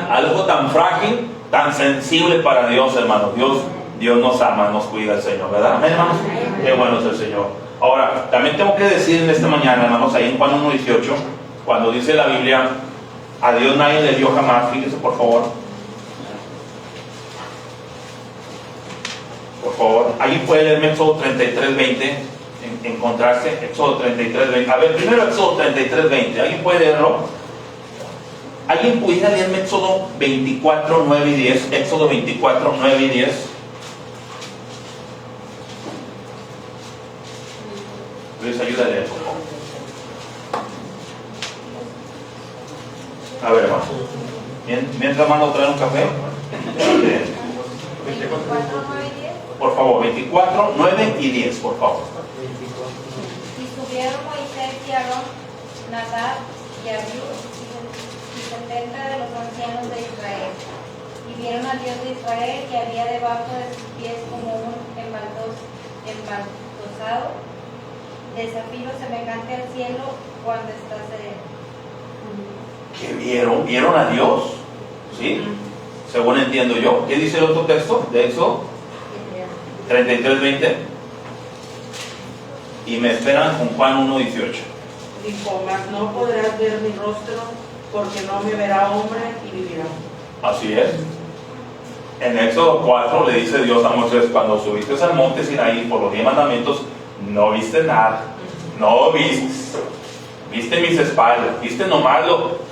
algo tan frágil, tan sensible para Dios, hermanos. Dios nos ama, nos cuida el Señor, ¿verdad? Amén, hermanos. Qué bueno es el Señor. Ahora, también tengo que decir en esta mañana, hermanos, ahí en Juan 1:18, cuando dice la Biblia, a Dios nadie le dio jamás. Fíjese, por favor. Por favor, ahí puede leer Éxodo 33:20, encontrarse Éxodo 33:20. A ver, primero Éxodo 33:20, ¿alguien puede leerlo? ¿Alguien pudiera leerme Éxodo 24:9 y 10? Éxodo 24:9 y 10. Luis, ayúdale a leer, por favor. A ver, hermano. Mientras hermano trae un café. Por favor, 24:9 y 10, por favor. Y subieron Moisés y Aarón, Nadab y Abiú y 70 de los ancianos de Israel. Y vieron al Dios de Israel que había debajo de sus pies como un embaldosado de zafiro semejante al cielo cuando está sereno. ¿Qué vieron? ¿Vieron a Dios? ¿Sí? Según entiendo yo. ¿Qué dice el otro texto de Éxodo? 33:20. Y me esperan con Juan 1:18. Dijo, mas no podrás ver mi rostro, porque no me verá hombre y vivirá. Así es. En Éxodo 4 le dice Dios a Moisés, cuando subiste al monte Sinaí por los 10 mandamientos, no viste nada. No viste. Viste mis espaldas. Viste nomás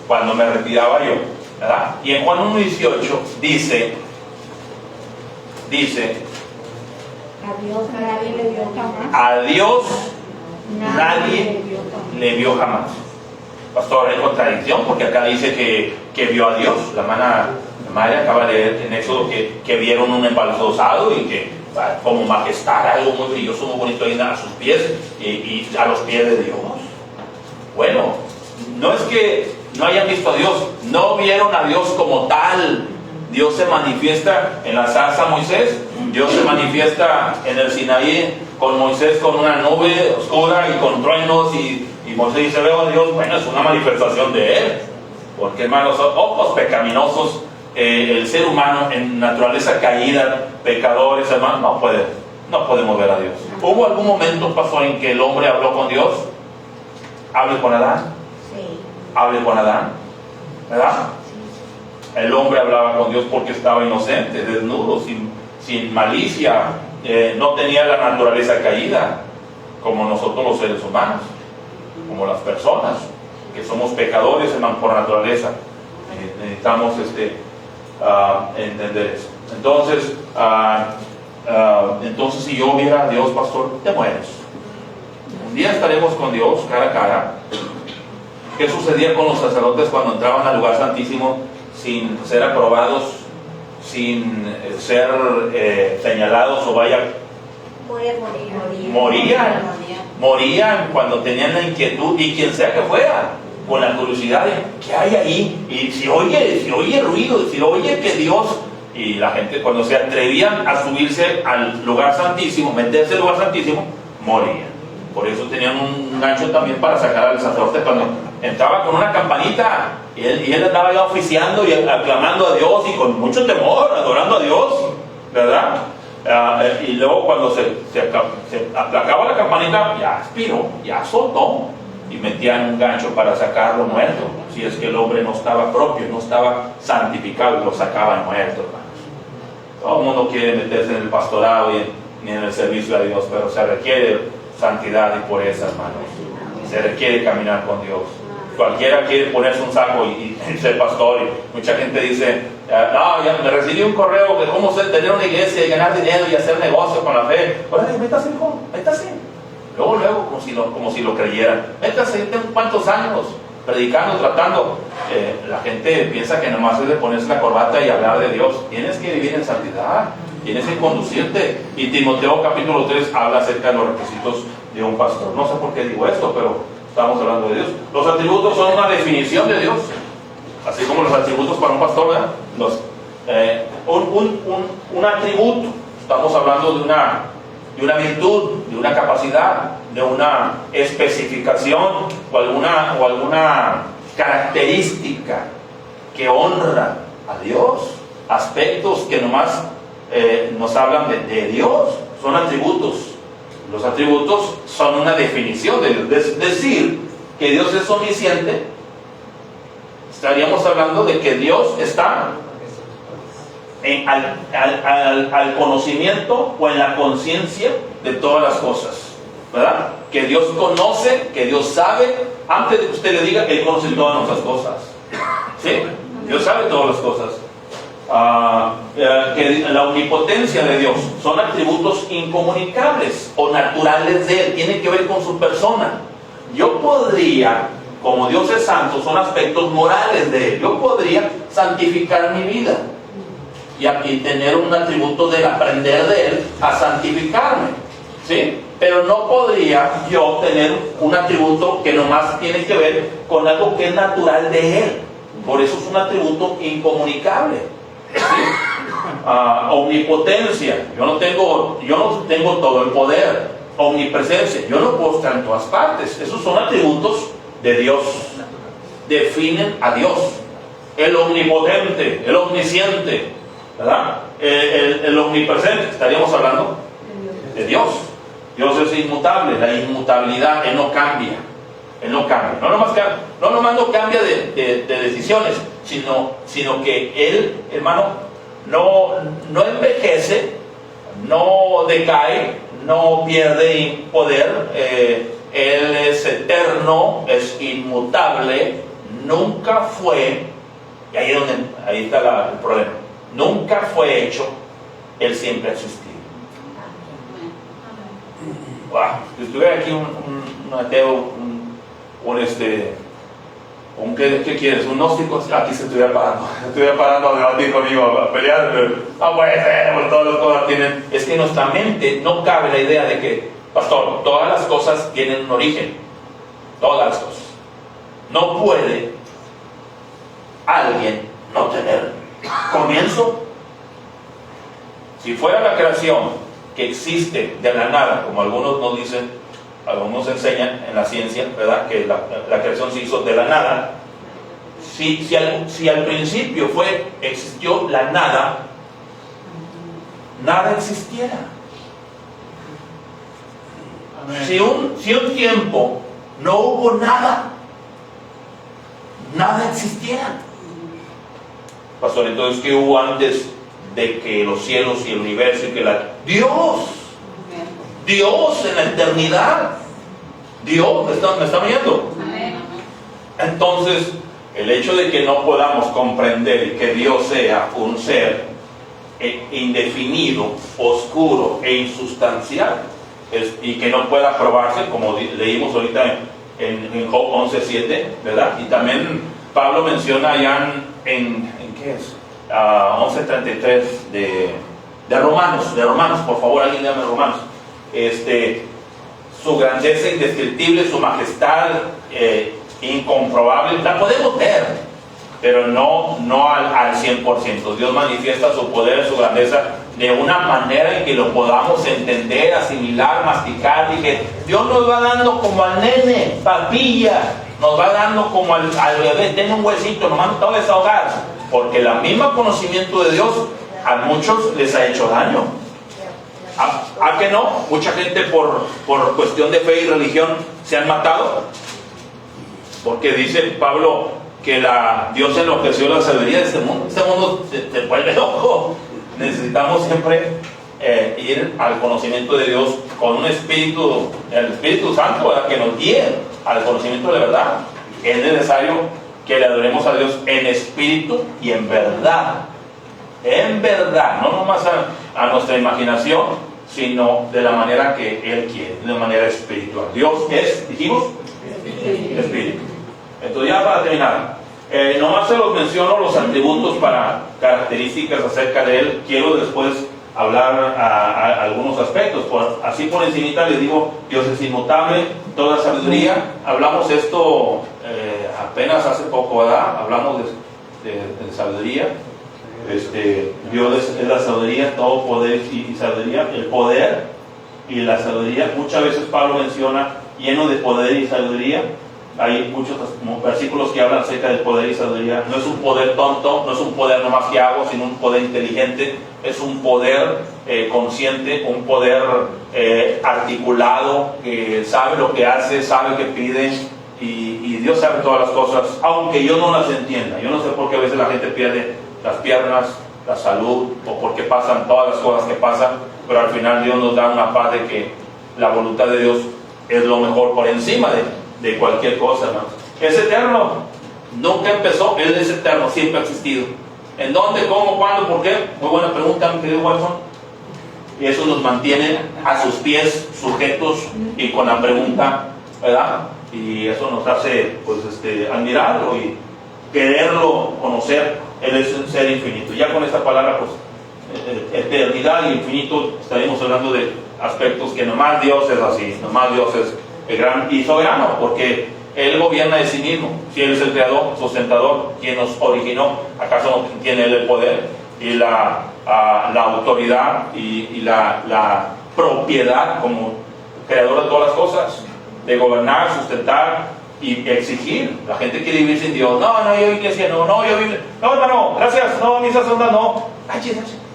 cuando me retiraba yo, ¿verdad? Y en Juan 1:18 dice, A Dios nadie le vio jamás. a Dios nadie le vio jamás. Pastor, hay contradicción, porque acá dice que vio a Dios. La madre acaba de leer en Éxodo que vieron un embaldosado y que como majestad, algo muy brilloso, muy bonito ahí a sus pies y a los pies de Dios. Bueno, no es que no hayan visto a Dios, no vieron a Dios como tal. Dios se manifiesta en la zarza Moisés, Dios se manifiesta en el Sinaí con Moisés con una nube oscura y con truenos, y Moisés dice, veo a Dios. Bueno, es una manifestación de Él, porque hermanos, ojos pecaminosos, el ser humano en naturaleza caída, pecadores, hermanos, no podemos ver a Dios. ¿Hubo algún momento, pastor, en que el hombre habló con Dios? Hable con Adán. Sí. Hable con Adán, ¿verdad? El hombre hablaba con Dios porque estaba inocente, desnudo, sin malicia, no tenía la naturaleza caída, como nosotros los seres humanos, como las personas, que somos pecadores, hermano, por naturaleza. Necesitamos entender eso. Entonces si yo viera a Dios, pastor, te mueres. Un día estaremos con Dios cara a cara. ¿Qué sucedía con los sacerdotes cuando entraban al lugar santísimo sin ser aprobados, sin ser señalados o morían cuando tenían la inquietud, y quien sea que fuera, con la curiosidad de qué hay ahí, y si oye ruido, si oye que Dios, y la gente cuando se atrevían a subirse al lugar santísimo, meterse al lugar santísimo, morían. Por eso tenían un gancho también para sacar al sacerdote cuando entraba con una campanita, y él andaba ya oficiando y aclamando a Dios y con mucho temor, adorando a Dios, ¿verdad? Y luego cuando se aplacaba la campanita, ya expiró, ya soltó, y metían un gancho para sacarlo muerto. Si es que el hombre no estaba propio, no estaba santificado, lo sacaban muerto, hermanos. Todo el mundo quiere meterse en el pastorado y en el servicio a Dios, pero se requiere santidad y pureza, hermanos. Se requiere caminar con Dios. Cualquiera quiere ponerse un saco y ser pastor, y mucha gente dice, no, ya me recibí un correo de cómo tener una iglesia y ganar dinero y hacer negocio con la fe. Órale, métase, hijo, métase. Luego, como si lo creyeran. Métase, tengo cuántos años predicando, tratando. La gente piensa que nomás es de ponerse la corbata y hablar de Dios. Tienes que vivir en santidad, tienes que conducirte. Y Timoteo capítulo 3 habla acerca de los requisitos de un pastor. No sé por qué digo esto, pero estamos hablando de Dios. Los atributos son una definición de Dios, así como los atributos para un pastor, ¿verdad? Un atributo, estamos hablando de una virtud, de una capacidad, de una especificación o alguna característica que honra a Dios, aspectos que nomás nos hablan de Dios, son atributos. Los atributos son una definición de Dios. Decir que Dios es omnisciente, estaríamos hablando de que Dios está al conocimiento o en la conciencia de todas las cosas, ¿verdad? Que Dios conoce, que Dios sabe. Antes de que usted le diga, Él conoce todas nuestras cosas. ¿Sí? Dios sabe todas las cosas. Que la omnipotencia de Dios son atributos incomunicables o naturales de Él, tiene que ver con su persona. Yo podría, como Dios es santo, son aspectos morales de Él. Yo podría santificar mi vida y tener un atributo del aprender de Él a santificarme, ¿sí? Pero no podría yo tener un atributo que nomás tiene que ver con algo que es natural de Él. Por eso es un atributo incomunicable. ¿Sí? Omnipotencia, yo no tengo todo el poder. Omnipresencia, yo no puedo estar en todas partes. Esos son atributos de Dios, definen a Dios. El omnipotente, el omnisciente, ¿verdad? El omnipresente, estaríamos hablando de Dios. Dios es inmutable, la inmutabilidad, Él no cambia. Él no cambia, no nomás no cambia de decisiones, sino que Él, hermano, no envejece, no decae, no pierde poder. Él es eterno, es inmutable, nunca fue, y ahí está el problema, nunca fue hecho, Él siempre ha existido. Wow. Si estuviera aquí un ateo, ¿qué quieres? Un gnóstico, aquí se estuviera parando a debatir conmigo, a pelear. No puede ser, todas las cosas tienen. Es que en nuestra mente no cabe la idea de que, pastor, todas las cosas tienen un origen. Todas las cosas. No puede alguien no tener comienzo. Si fuera la creación que existe de la nada, como algunos nos dicen, algunos enseñan en la ciencia, ¿verdad?, que la creación se hizo de la nada. Si al principio existió la nada, nada existiera. Si un tiempo no hubo nada existiera. Pastor, entonces, ¿qué hubo antes de que los cielos y el universo y que Dios en la eternidad. Dios, ¿me están viendo? Entonces, El hecho de que no podamos comprender que Dios sea un ser indefinido, oscuro e insustancial, y que no pueda probarse, como leímos ahorita en Job 11:7, ¿verdad? Y también Pablo menciona allá en ¿qué es? 11:33 de Romanos, por favor, alguien léame Romanos. Su grandeza indescriptible, su majestad incomprobable, la podemos ver, pero no al 100%. Dios manifiesta su poder, su grandeza de una manera en que lo podamos entender, asimilar, masticar. Dije, Dios nos va dando como al nene, papilla, nos va dando como al bebé, tiene un huesito, nomás no te voy a desahogar, porque el mismo conocimiento de Dios a muchos les ha hecho daño. ¿A que no? Mucha gente por cuestión de fe y religión se han matado, porque dice Pablo que Dios enloqueció la sabiduría de este mundo. Este mundo se vuelve loco. Necesitamos siempre ir al conocimiento de Dios con un espíritu, el Espíritu Santo, ¿verdad?, que nos guíe al conocimiento de la verdad. Es necesario que le adoremos a Dios en espíritu y en verdad. En verdad, no nomás a nuestra imaginación, sino de la manera que Él quiere, de manera espiritual. Dios es, dijimos, espíritu. Entonces, ya para terminar, nomás se los menciono los atributos para características acerca de Él. Quiero después hablar a algunos aspectos. Así por encimita les digo, Dios es inmutable, toda sabiduría. Hablamos esto apenas hace poco, ¿verdad? Hablamos de sabiduría. Dios es la sabiduría, todo poder y sabiduría. El poder y la sabiduría, muchas veces Pablo menciona lleno de poder y sabiduría. Hay muchos versículos que hablan acerca del poder y sabiduría. No es un poder tonto, no es un poder nomás que hago, sino un poder inteligente. Es un poder consciente, un poder articulado, que sabe lo que hace, sabe que pide, y Dios sabe todas las cosas, aunque yo no las entienda. Yo no sé por qué a veces la gente pierde las piernas, la salud, o por qué pasan todas las cosas que pasan, pero al final Dios nos da una paz de que la voluntad de Dios es lo mejor por encima de cualquier cosa, ¿no? Es eterno, nunca empezó, Él es eterno, siempre ha existido. ¿En dónde, cómo, cuándo, por qué? Muy buena pregunta, mi querido Watson. Y eso nos mantiene a sus pies sujetos y con la pregunta, ¿verdad? Y eso nos hace, pues, admirarlo y quererlo conocer. Él es un ser infinito. Ya con esta palabra, pues, eternidad y infinito, estaremos hablando de aspectos que nomás Dios es así, nomás Dios es el gran y soberano, porque Él gobierna de sí mismo. Si Él es el creador, sustentador, quien nos originó, ¿acaso no tiene Él el poder y la autoridad y la propiedad como creador de todas las cosas, de gobernar, sustentar y exigir? La gente quiere vivir sin Dios. No, yo iglesia, no, yo vivo. No, hermano, gracias, no, misa sonda, no.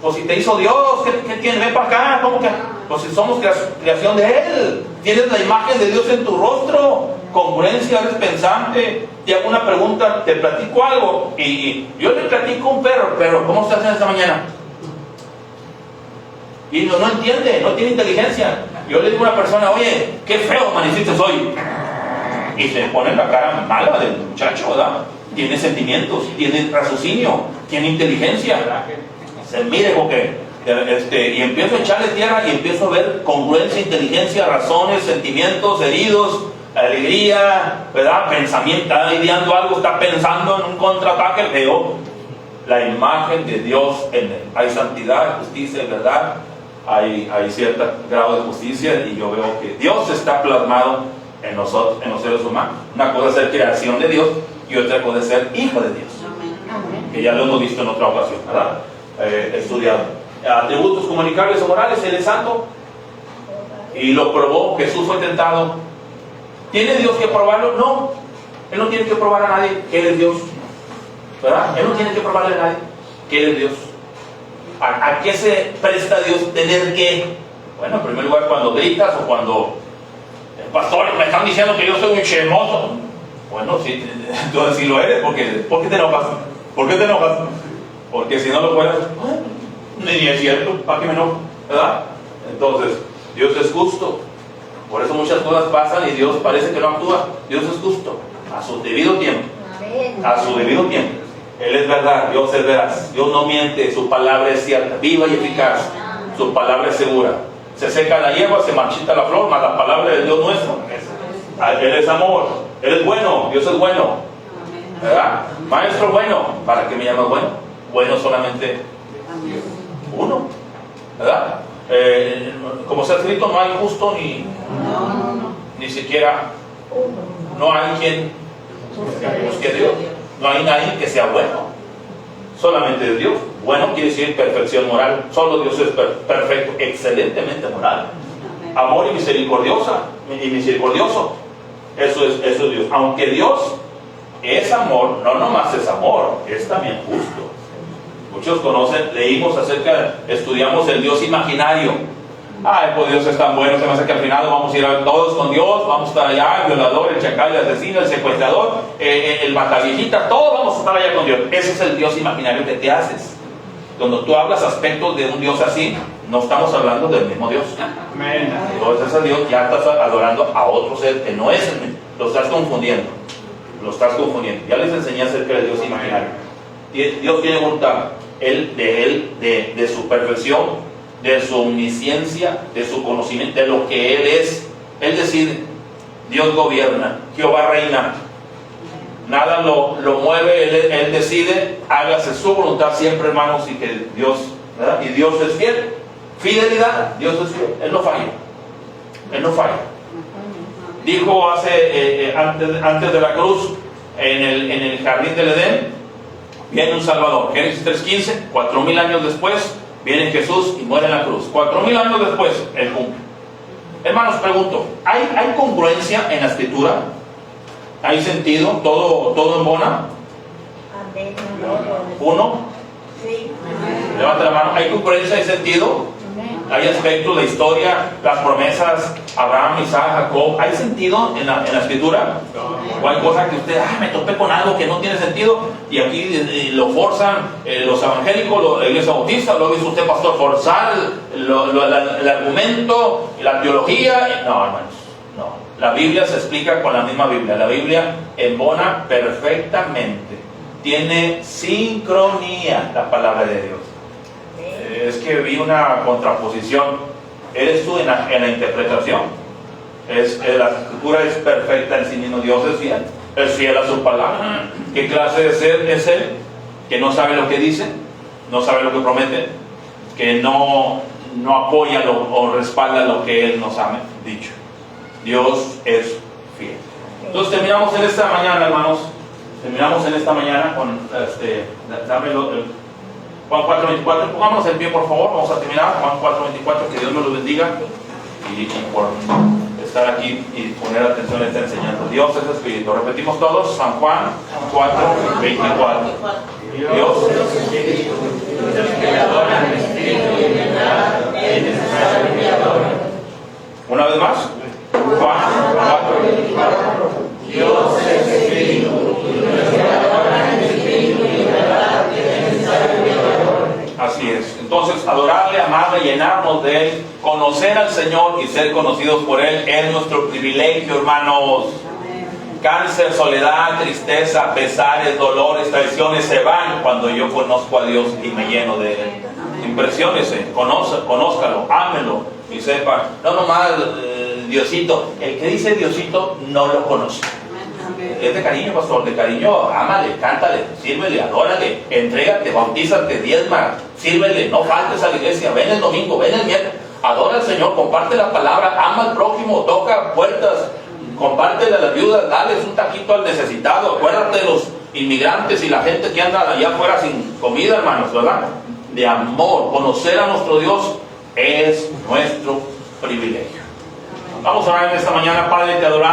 Pues si te hizo Dios, ¿qué tienes? Ven para acá, ¿cómo que? Pues si somos creación de Él, tienes la imagen de Dios en tu rostro, congruencia, eres pensante. Te hago una pregunta, te platico algo, y yo le platico a un perro, ¿cómo estás en esta mañana? Y no entiende, no tiene inteligencia. Yo le digo a una persona, oye, qué feo amaneciste hoy. Y se pone la cara mala del muchacho, ¿verdad? Tiene sentimientos, tiene raciocinio, tiene inteligencia. Se mire, porque y empiezo a echarle tierra y empiezo a ver congruencia, inteligencia, razones, sentimientos, heridos, alegría, ¿verdad? Pensamiento, está ideando algo, está pensando en un contraataque. Veo la imagen de Dios en él. Hay santidad, justicia, verdad. Hay cierto grado de justicia, y yo veo que Dios está plasmado en nosotros, en los seres humanos. Una cosa es ser creación de Dios y otra cosa es ser hijo de Dios. Que ya lo hemos visto en otra ocasión, ¿verdad? Estudiado. Atributos comunicables o morales. Él es santo y lo probó. Jesús fue tentado. ¿Tiene Dios que probarlo? No. Él no tiene que probar a nadie que Él es Dios, ¿verdad? Él no tiene que probarle a nadie que Él es Dios. ¿A qué se presta Dios tener que? Bueno, en primer lugar, cuando gritas o cuando pastor, me están diciendo que yo soy un chismoso. Bueno, sí, entonces sí lo eres. ¿Por qué te enojas? ¿Por qué te enojas? Porque si no lo fueras, ni es cierto, ¿para qué me enojo? ¿Verdad? Entonces, Dios es justo. Por eso muchas cosas pasan y Dios parece que no actúa. Dios es justo, a su debido tiempo. A su debido tiempo. Él es verdad, Dios es veraz, Dios no miente, su palabra es cierta, viva y eficaz, su palabra es segura. Se seca la hierba, se marchita la flor, mas la palabra de Dios nuestro, Él es amor, Él es bueno, Dios es bueno, ¿verdad? Maestro bueno, ¿para qué me llamas bueno? Bueno solamente uno, ¿verdad? Como se ha escrito, no hay justo ni siquiera, no hay quien busque a Dios. No hay nadie que sea bueno, solamente Dios. Bueno quiere decir perfección moral. Solo Dios es perfecto, excelentemente moral. Amor y misericordioso. Eso es Dios. Aunque Dios es amor, no nomás es amor, es también justo. Muchos conocen, estudiamos el Dios imaginario. Ay, pues Dios es tan bueno, se me hace que al final vamos a ir todos con Dios, vamos a estar allá, el violador, el chacal, el asesino, el secuestrador, el mataviejita, todos vamos a estar allá con Dios. Ese es el Dios imaginario que te haces. Cuando tú hablas aspectos de un Dios así, no estamos hablando del mismo Dios. Entonces ese Dios ya estás adorando a otro ser que no es el mismo. Lo estás confundiendo. Ya les enseñé acerca del Dios imaginario. Dios tiene voluntad. De su perfección, de su omnisciencia, de su conocimiento, de lo que Él es. Él decide, Dios gobierna, Jehová reina, nada lo mueve, Él decide, hágase su voluntad siempre, hermanos, y que Dios, ¿verdad? Y Dios es fiel, fidelidad, Dios es fiel, Él no falla. Dijo antes de la cruz, en el jardín del Edén, viene un Salvador. Génesis 3:15, 4000 años después, viene Jesús y muere en la cruz. 4000 años después, Él cumple. Hermanos, pregunto, ¿hay congruencia en la Escritura? ¿Hay sentido? ¿Todo embona? ¿Uno? Levanta la mano. ¿Hay congruencia y sentido? Hay aspectos de historia, las promesas, Abraham, Isaac, Jacob. ¿Hay sentido en la Escritura? ¿O hay cosas que usted, me topé con algo que no tiene sentido? Y aquí lo forzan los evangélicos, la iglesia bautista, lo dice usted, pastor, forzar el argumento, la teología. No, hermanos, no. La Biblia se explica con la misma Biblia. La Biblia embona perfectamente. Tiene sincronía la palabra de Dios. Es que vi una contraposición. Eres tú en la interpretación. La Escritura es perfecta en sí mismo. Dios es fiel a su palabra. ¿Qué clase de ser es Él? Que no sabe lo que dice, no sabe lo que promete, que no apoya o respalda lo que Él nos ha dicho. Dios es fiel. Entonces terminamos en esta mañana, hermanos. Con Juan 4:24, pongámonos en pie, por favor, vamos a terminar. Juan 4:24, que Dios me lo bendiga y por estar aquí y poner atención a esta enseñanza. Dios es espíritu. Repetimos todos, San Juan 4:24. Dios es espíritu. Los que adoran en espíritu y en verdad, es necesario que adoren. Una vez más, Juan 4:24. Dios es espíritu. Los que adoran en espíritu y en verdad, es necesario que adoren. Así es. Entonces, adorarle, amarle, llenarnos de Él, conocer al Señor y ser conocidos por Él es nuestro privilegio, hermanos. Cáncer, soledad, tristeza, pesares, dolores, traiciones se van cuando yo conozco a Dios y me lleno de Él. Impresiónese, conózcalo, ámelo y sepa. No nomás Diosito. El que dice Diosito no lo conoce. Es de cariño, pastor, de cariño, ámale, cántale, sírvele, adórale, entrégate, bautízate, diezma, sírvele, no faltes a la iglesia, ven el domingo, ven el miércoles, adora al Señor, comparte la palabra, ama al prójimo, toca puertas, compártele a las viudas, dales un taquito al necesitado, acuérdate de los inmigrantes y la gente que anda allá afuera sin comida, hermanos, ¿verdad? De amor, conocer a nuestro Dios es nuestro privilegio. Vamos a orar en esta mañana, Padre, te adoramos.